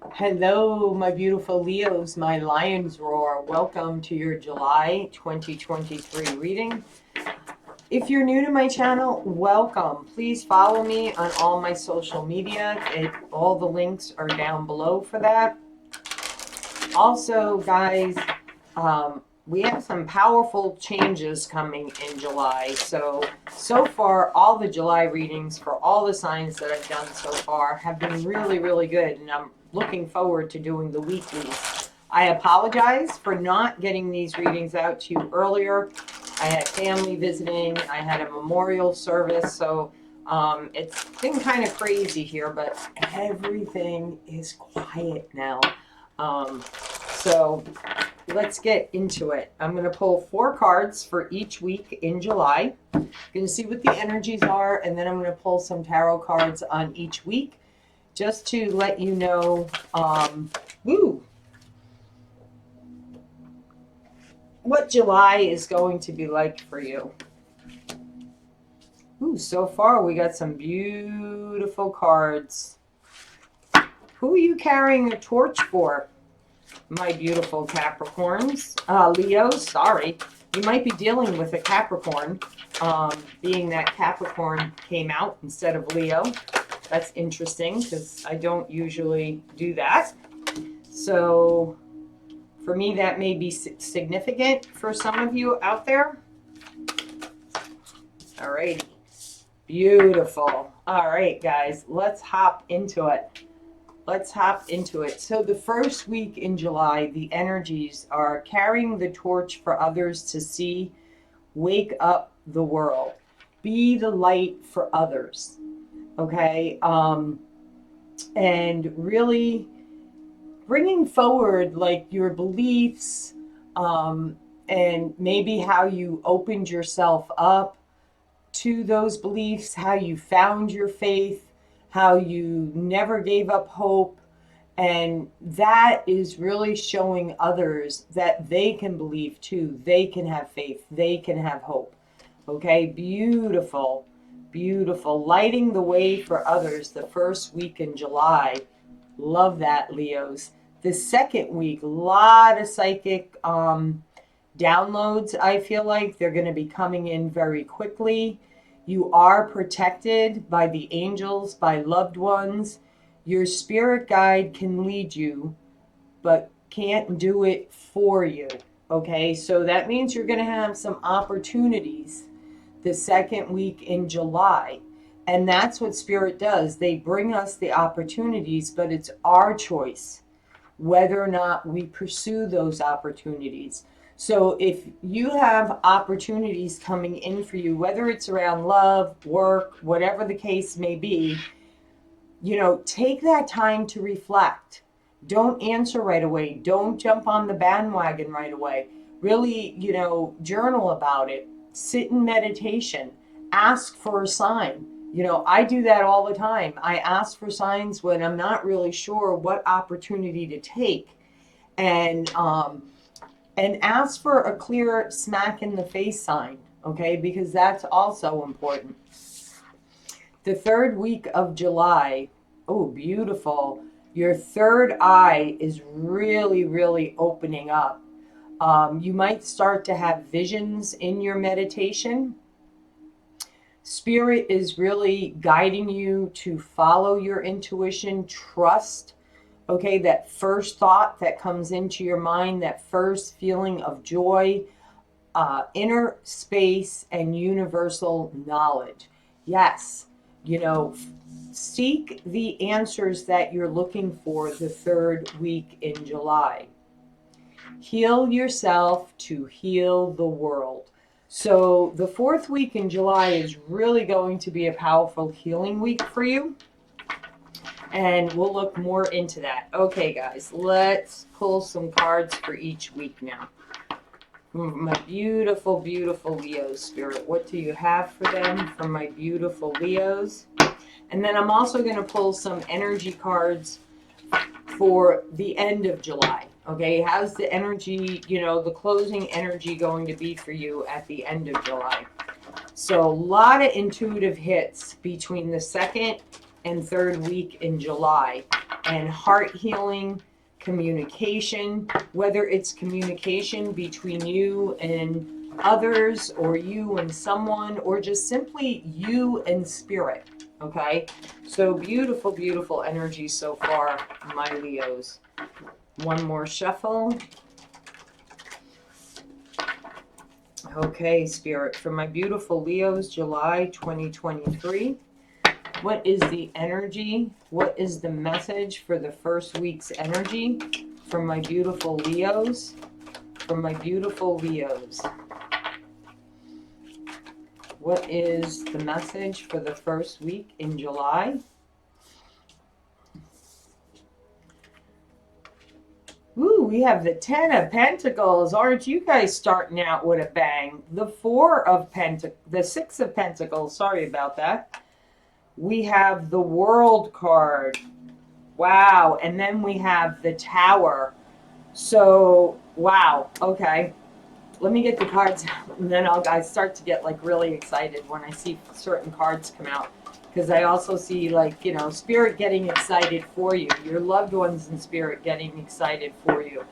Hello, my beautiful Leos, my lion's roar. Welcome to your July 2023 reading. If you're new to my channel, welcome. Please follow me on all my social media. All the links are down below for that. Also, guys, we have some powerful changes coming in July. So far, all the July readings for all the signs that I've done so far have been really, really good. And I'm looking forward to doing the weeklies. I apologize for not getting these readings out to you earlier. I had family visiting. I had a memorial service. So it's been kind of crazy here, but everything is quiet now. So let's get into it. I'm going to pull 4 cards for each week in July. You're going to see what the energies are, and then I'm going to pull some tarot cards on each week just to let you know what July is going to be like for you. So far we got some beautiful cards. Who are you carrying a torch for? My beautiful Capricorns, Leos, sorry. You might be dealing with a Capricorn, being that Capricorn came out instead of Leo. That's interesting because I don't usually do that. So for me, that may be significant for some of you out there. All right. Beautiful. All right, guys, let's hop into it. So the first week in July, the energies are carrying the torch for others to see. Wake up the world. Be the light for others. Okay? And really bringing forward like your beliefs, and maybe how you opened yourself up to those beliefs, how you found your faith, how you never gave up hope. And that is really showing others that they can believe too. They can have faith. They can have hope. Okay, beautiful, beautiful. Lighting the way for others the first week in July. Love that, Leos. The second week, a lot of psychic downloads. I feel like they're going to be coming in very quickly. You are protected by the angels, by loved ones. Your spirit guide can lead you, but can't do it for you. Okay, so that means you're going to have some opportunities the second week in July. And that's what spirit does. They bring us the opportunities, but it's our choice whether or not we pursue those opportunities. So if you have opportunities coming in for you, whether it's around love, work, whatever the case may be, take that time to reflect. Don't answer right away. Don't jump on the bandwagon right away. Really, journal about it. Sit in meditation. Ask for a sign. I do that all the time. I ask for signs when I'm not really sure what opportunity to take. And ask for a clear smack in the face sign, okay? Because that's also important. The third week of July, oh, beautiful. Your third eye is really, really opening up. You might start to have visions in your meditation. Spirit is really guiding you to follow your intuition, trust. Okay, that first thought that comes into your mind, that first feeling of joy, inner space, and universal knowledge. Yes, seek the answers that you're looking for the third week in July. Heal yourself to heal the world. So the fourth week in July is really going to be a powerful healing week for you. And we'll look more into that. Okay, guys, let's pull some cards for each week now. My beautiful, beautiful Leo spirit. What do you have for them from my beautiful Leos? And then I'm also going to pull some energy cards for the end of July. Okay, how's the energy, the closing energy going to be for you at the end of July? So a lot of intuitive hits between the 2nd and third week in July. And heart healing, communication, whether it's communication between you and others, or you and someone, or just simply you and spirit. Okay, so beautiful, beautiful energy so far, my Leos. One more shuffle. Okay, Spirit, for my beautiful Leos, July 2023. What is the energy? What is the message for the first week's energy from my beautiful Leos? From my beautiful Leos. What is the message for the first week in July? Ooh, we have the 10 of Pentacles. Aren't you guys starting out with a bang? The 4 of Pentacles, the 6 of Pentacles. Sorry about that. We have the World card. Wow. And then we have the Tower. So, wow. Okay. Let me get the cards out, and then I start to get like really excited when I see certain cards come out. Because I also see, like, you know, spirit getting excited for you. Your loved ones in spirit getting excited for you.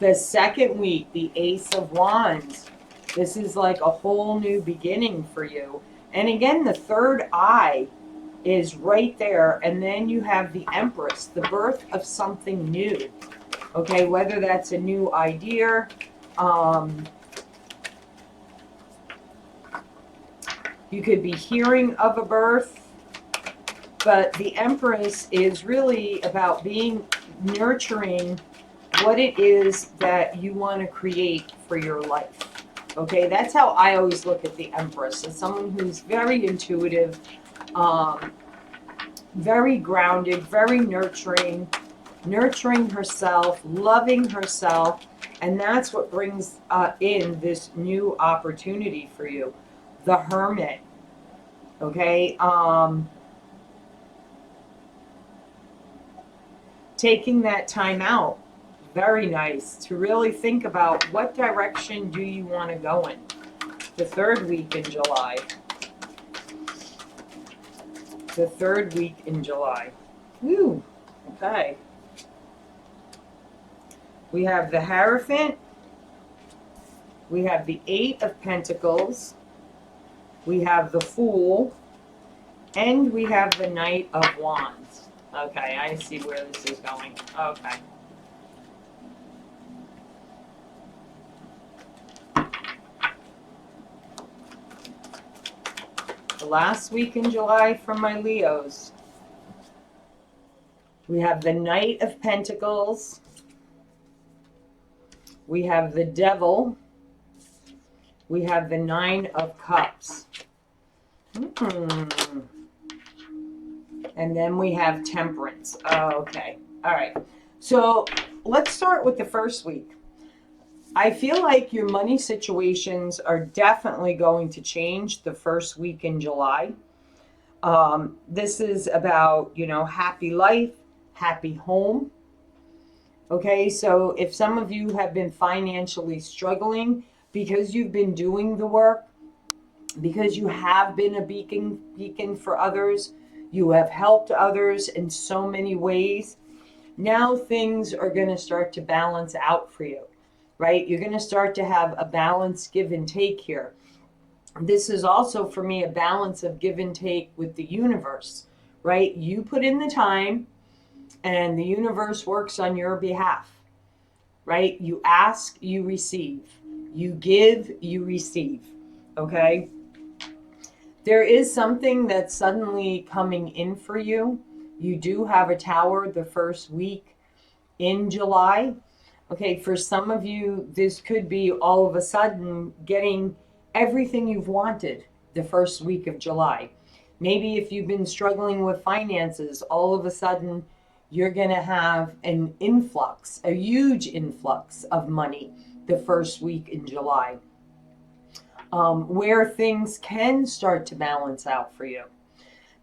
The second week, the Ace of Wands. This is like a whole new beginning for you. And again, the third eye is right there. And then you have the Empress, the birth of something new. Okay, whether that's a new idea, you could be hearing of a birth. But the Empress is really about nurturing what it is that you want to create for your life. Okay, that's how I always look at the Empress, as someone who's very intuitive, very grounded, very nurturing herself, loving herself. And that's what brings in this new opportunity for you. The Hermit. Okay, taking that time out, very nice, to really think about what direction do you want to go in. The third week in July. The third week in July. Woo, okay. We have the Hierophant. We have the 8 of Pentacles. We have the Fool. And we have the Knight of Wands. Okay, I see where this is going. Okay. The last week in July from my Leos. We have the Knight of Pentacles. We have the Devil. We have the 9 of Cups. And then we have Temperance. Okay. All right. So let's start with the first week. I feel like your money situations are definitely going to change the first week in July. This is about, you know, happy life, happy home. Okay. So if some of you have been financially struggling because you've been doing the work, because you have been a beacon for others, you have helped others in so many ways. Now things are going to start to balance out for you, right? You're going to start to have a balanced give and take here. This is also for me a balance of give and take with the universe, right? You put in the time and the universe works on your behalf, right? You ask, you receive. You give, you receive, okay? There is something that's suddenly coming in for you. You do have a Tower the first week in July. Okay, for some of you, this could be all of a sudden getting everything you've wanted the first week of July. Maybe if you've been struggling with finances, all of a sudden you're going to have an influx, a huge influx of money the first week in July. Where things can start to balance out for you.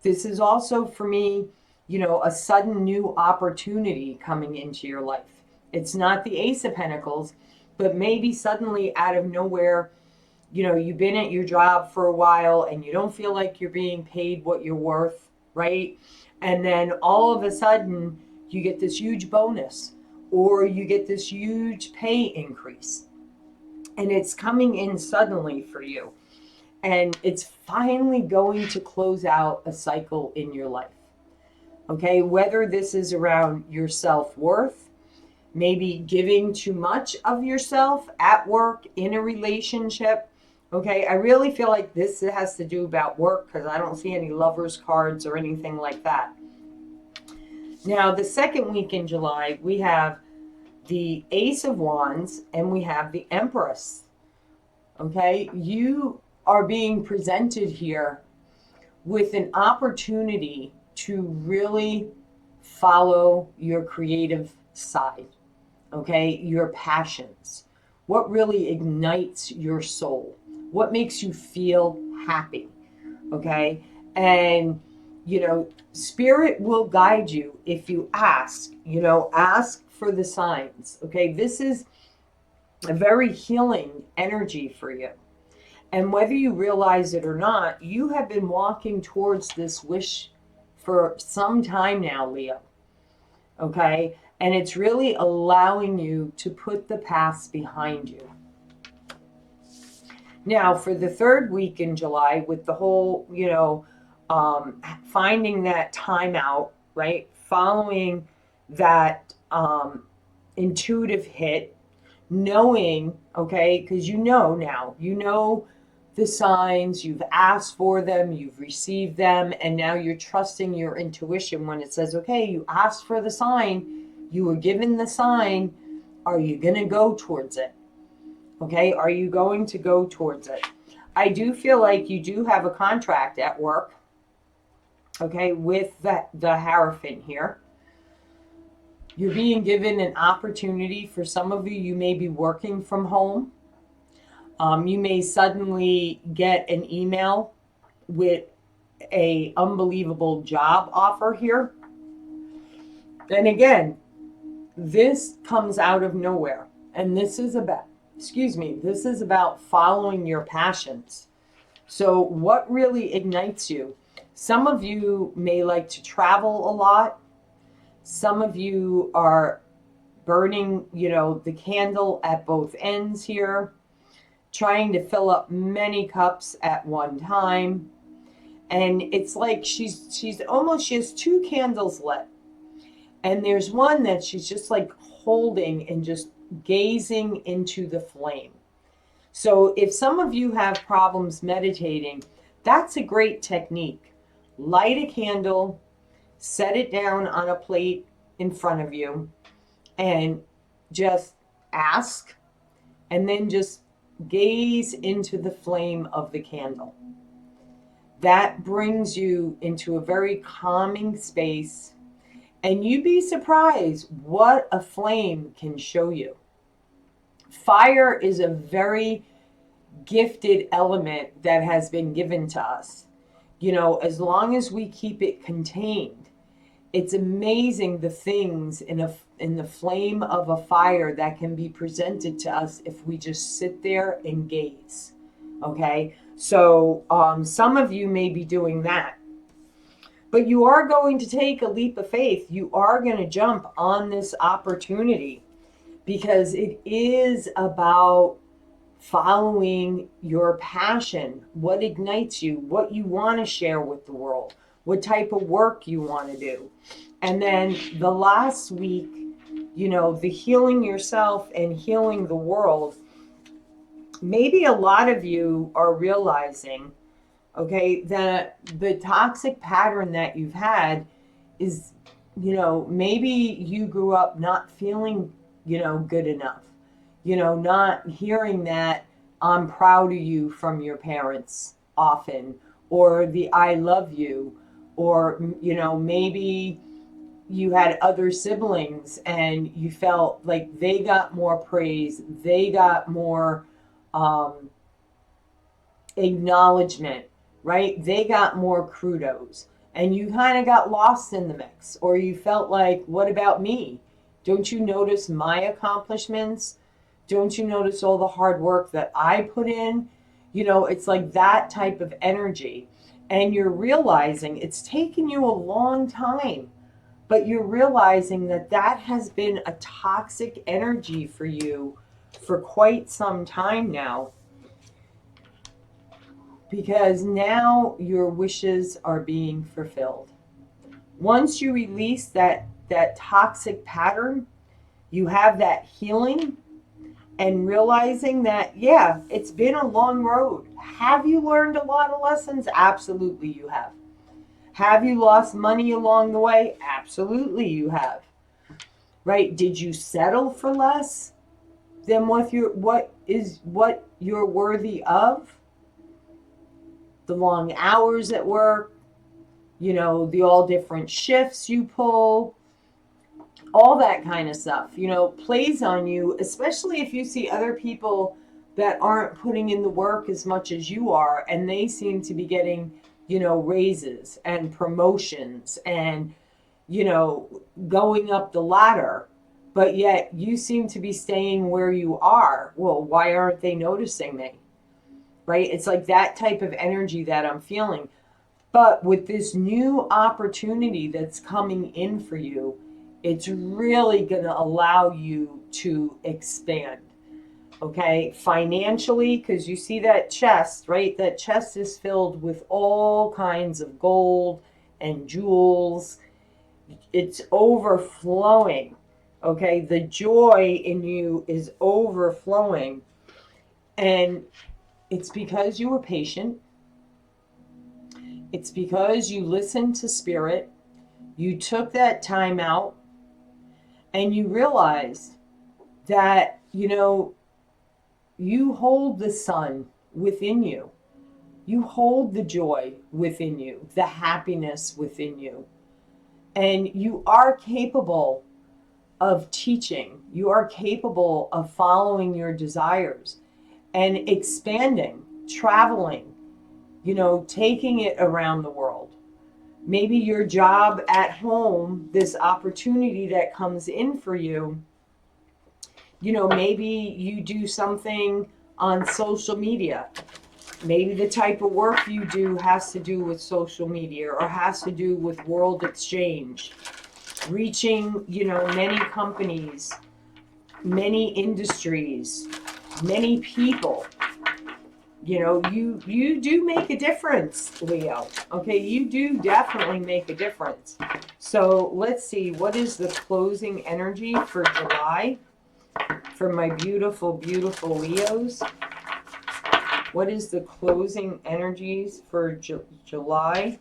This is also for me, you know, a sudden new opportunity coming into your life. It's not the Ace of Pentacles, but maybe suddenly out of nowhere, you know, you've been at your job for a while and you don't feel like you're being paid what you're worth, right? And then all of a sudden, you get this huge bonus or you get this huge pay increase. And it's coming in suddenly for you. And it's finally going to close out a cycle in your life. Okay, whether this is around your self-worth, maybe giving too much of yourself at work, in a relationship. Okay, I really feel like this has to do about work because I don't see any lovers cards or anything like that. Now, the second week in July, we have the Ace of Wands and we have the Empress. Okay, you are being presented here with an opportunity to really follow your creative side, okay, your passions, what really ignites your soul, what makes you feel happy, okay? And, Spirit will guide you if you ask, ask for the signs, okay? This is a very healing energy for you. And whether you realize it or not, you have been walking towards this wish for some time now, Leo. Okay? And it's really allowing you to put the past behind you. Now, for the third week in July, with the whole, finding that time out, right? Following that intuitive hit, knowing, okay, because now, the signs, you've asked for them, you've received them, and now you're trusting your intuition when it says, okay, you asked for the sign, you were given the sign, are you going to go towards it? Okay, are you going to go towards it? I do feel like you do have a contract at work, okay, with the Hierophant here. You're being given an opportunity. For some of you, you may be working from home. You may suddenly get an email with a unbelievable job offer here. And again, this comes out of nowhere. And this is about following your passions. So what really ignites you? Some of you may like to travel a lot. Some of you are burning, the candle at both ends here, trying to fill up many cups at one time. And it's like she has two candles lit. And there's one that she's just like holding and just gazing into the flame. So if some of you have problems meditating, that's a great technique. Light a candle, set it down on a plate in front of you, and just ask, and then just gaze into the flame of the candle. That brings you into a very calming space, and you'd be surprised what a flame can show you. Fire is a very gifted element that has been given to us. As long as we keep it contained, it's amazing the things in the flame of a fire that can be presented to us if we just sit there and gaze. Okay, so some of you may be doing that, but you are going to take a leap of faith. You are going to jump on this opportunity because it is about following your passion, what ignites you, what you want to share with the world, what type of work you want to do. And then the last week, the healing yourself and healing the world. Maybe a lot of you are realizing, okay, that the toxic pattern that you've had is, maybe you grew up not feeling, good enough. Not hearing that I'm proud of you from your parents often, or the I love you, or, maybe you had other siblings and you felt like they got more praise, they got more acknowledgement, right? They got more kudos, and you kind of got lost in the mix, or you felt like, what about me? Don't you notice my accomplishments? Don't you notice all the hard work that I put in? It's like that type of energy. And you're realizing it's taken you a long time, but you're realizing that that has been a toxic energy for you for quite some time now, because now your wishes are being fulfilled. Once you release that toxic pattern, you have that healing and realizing that, yeah, it's been a long road. Have you learned a lot of lessons? Absolutely, you have. Have you lost money along the way? Absolutely, you have. Right? Did you settle for less than what you're worthy of? The long hours at work, the all different shifts you pull, all that kind of stuff, plays on you, especially if you see other people that aren't putting in the work as much as you are, and they seem to be getting, raises and promotions and, going up the ladder, but yet you seem to be staying where you are. Well, why aren't they noticing me? Right? It's like that type of energy that I'm feeling. But with this new opportunity that's coming in for you, it's really going to allow you to expand. Okay, financially, because you see that chest, right? That chest is filled with all kinds of gold and jewels. It's overflowing. Okay, the joy in you is overflowing. And it's because you were patient. It's because you listened to spirit. You took that time out and you realized that, you hold the sun within you. You hold the joy within you, the happiness within you. And you are capable of teaching. You are capable of following your desires and expanding, traveling, taking it around the world. Maybe your job at home, this opportunity that comes in for you, maybe you do something on social media. Maybe the type of work you do has to do with social media or has to do with world exchange, reaching, many companies, many industries, many people. You do make a difference, Leo. Okay, you do definitely make a difference. So let's see, what is the closing energy for July for my beautiful, beautiful Leos? What is the closing energies for July?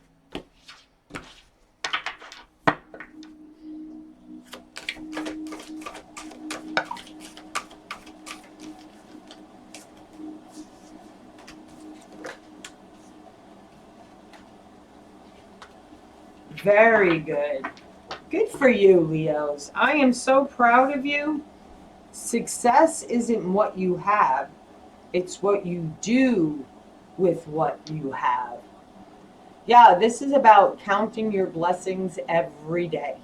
Very good. Good for you, Leos. I am so proud of you. Success isn't what you have, it's what you do with what you have. Yeah, this is about counting your blessings every day.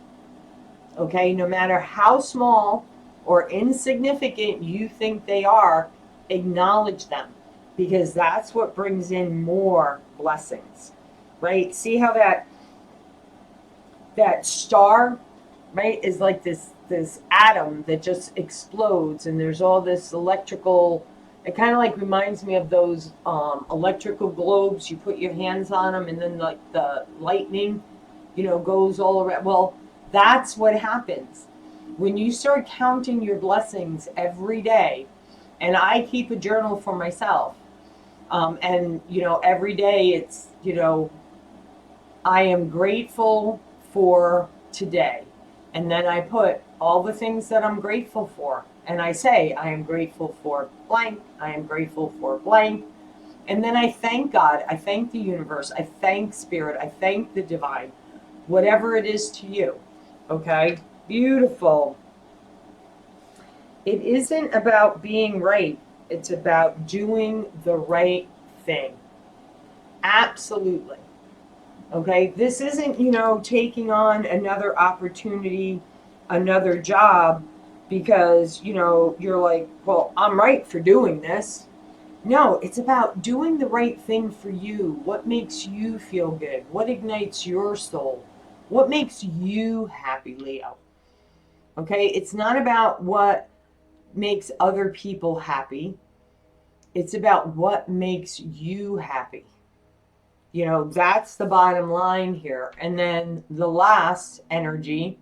Okay, no matter how small or insignificant you think they are, acknowledge them, because that's what brings in more blessings. Right? See how that star, right, is like this atom that just explodes, and there's all this electrical. It kind of like reminds me of those electrical globes. You put your hands on them, and then like the lightning, goes all around. Well, that's what happens when you start counting your blessings every day. And I keep a journal for myself, and every day it's I am grateful for today. And then I put all the things that I'm grateful for. And I say, I am grateful for blank. I am grateful for blank. And then I thank God. I thank the universe. I thank spirit. I thank the divine. Whatever it is to you. Okay? Beautiful. It isn't about being right. It's about doing the right thing. Absolutely. Okay, this isn't, taking on another opportunity, another job, because, you're like, well, I'm right for doing this. No, it's about doing the right thing for you. What makes you feel good? What ignites your soul? What makes you happy, Leo? Okay, it's not about what makes other people happy. It's about what makes you happy. That's the bottom line here. And then the last energy,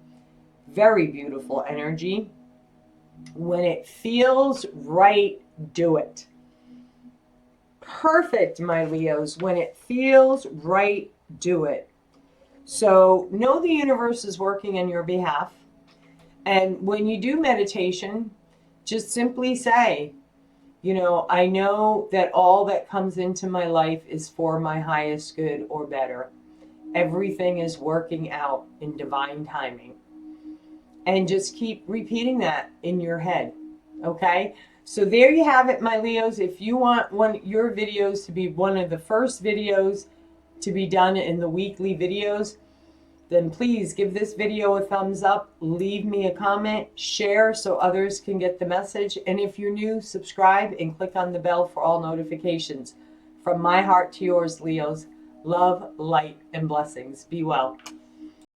very beautiful energy. When it feels right, do it. Perfect, my Leos. When it feels right, do it. So know the universe is working on your behalf. And when you do meditation, just simply say, I know that all that comes into my life is for my highest good or better. Everything is working out in divine timing. And just keep repeating that in your head. Okay? So there you have it, my Leos. If you want your videos to be one of the first videos to be done in the weekly videos, then please give this video a thumbs up, leave me a comment, share so others can get the message. And if you're new, subscribe and click on the bell for all notifications. From my heart to yours, Leos, love, light, and blessings. Be well.